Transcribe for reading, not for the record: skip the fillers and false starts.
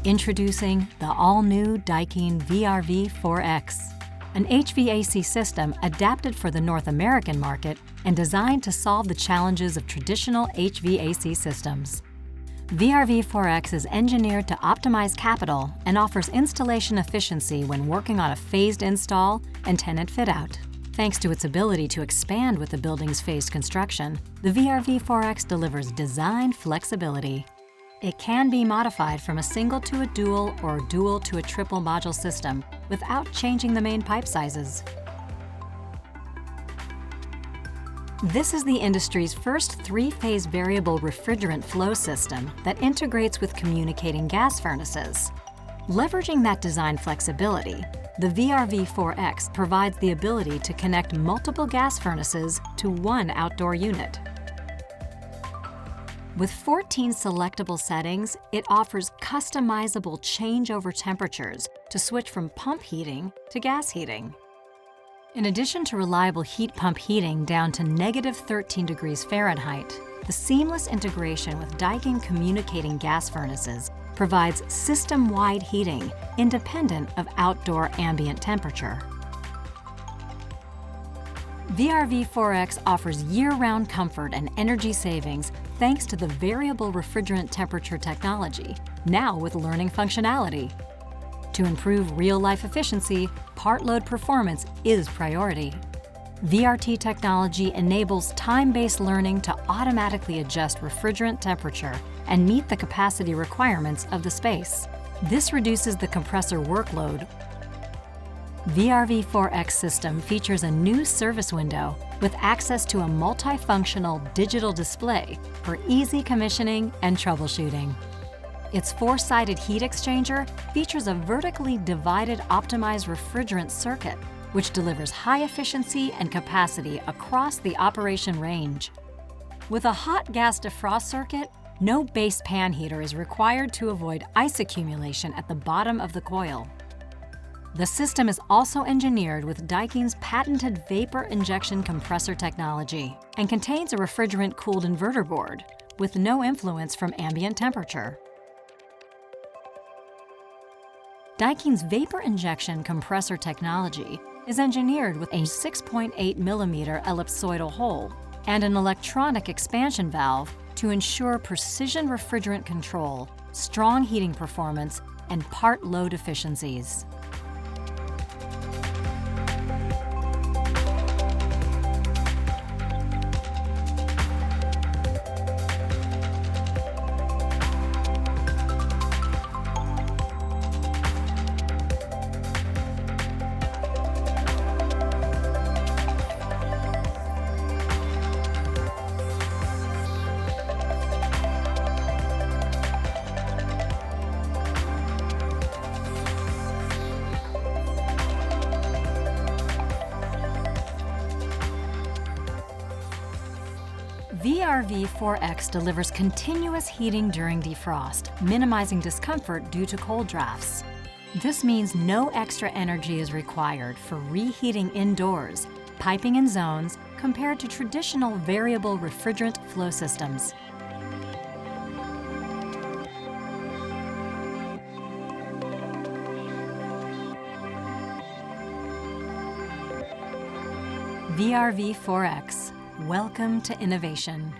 Introducing the all-new Daikin VRV IV X, an HVAC system adapted for the North American market and designed to solve the challenges of traditional HVAC systems. VRV IV X is engineered to optimize capital and offers installation efficiency when working on a phased install and tenant fit-out. Thanks to its ability to expand with the building's phased construction, the VRV IV X delivers design flexibility. It can be modified from a single to a dual or dual to a triple module system without changing the main pipe sizes. This is the industry's first three-phase variable refrigerant flow system that integrates with communicating gas furnaces. Leveraging that design flexibility, the VRV IV X provides the ability to connect multiple gas furnaces to one outdoor unit. With 14 selectable settings, it offers customizable changeover temperatures to switch from pump heating to gas heating. In addition to reliable heat pump heating down to -13 degrees Fahrenheit, the seamless integration with Daikin communicating gas furnaces provides system-wide heating independent of outdoor ambient temperature. VRV IV X offers year-round comfort and energy savings thanks to the variable refrigerant temperature technology, now with learning functionality. To improve real-life efficiency, part load performance is priority. VRT technology enables time-based learning to automatically adjust refrigerant temperature and meet the capacity requirements of the space. This reduces the compressor workload. VRV IV X system features a new service window with access to a multifunctional digital display for easy commissioning and troubleshooting. Its four-sided heat exchanger features a vertically divided optimized refrigerant circuit, which delivers high efficiency and capacity across the operation range. With a hot gas defrost circuit, no base pan heater is required to avoid ice accumulation at the bottom of the coil. The system is also engineered with Daikin's patented vapor injection compressor technology and contains a refrigerant-cooled inverter board with no influence from ambient temperature. Daikin's vapor injection compressor technology is engineered with a 6.8mm ellipsoidal hole and an electronic expansion valve to ensure precision refrigerant control, strong heating performance, and part load efficiencies. VRV IV X delivers continuous heating during defrost, minimizing discomfort due to cold drafts. This means no extra energy is required for reheating indoors, piping in zones, compared to traditional variable refrigerant flow systems. VRV IV X. Welcome to innovation.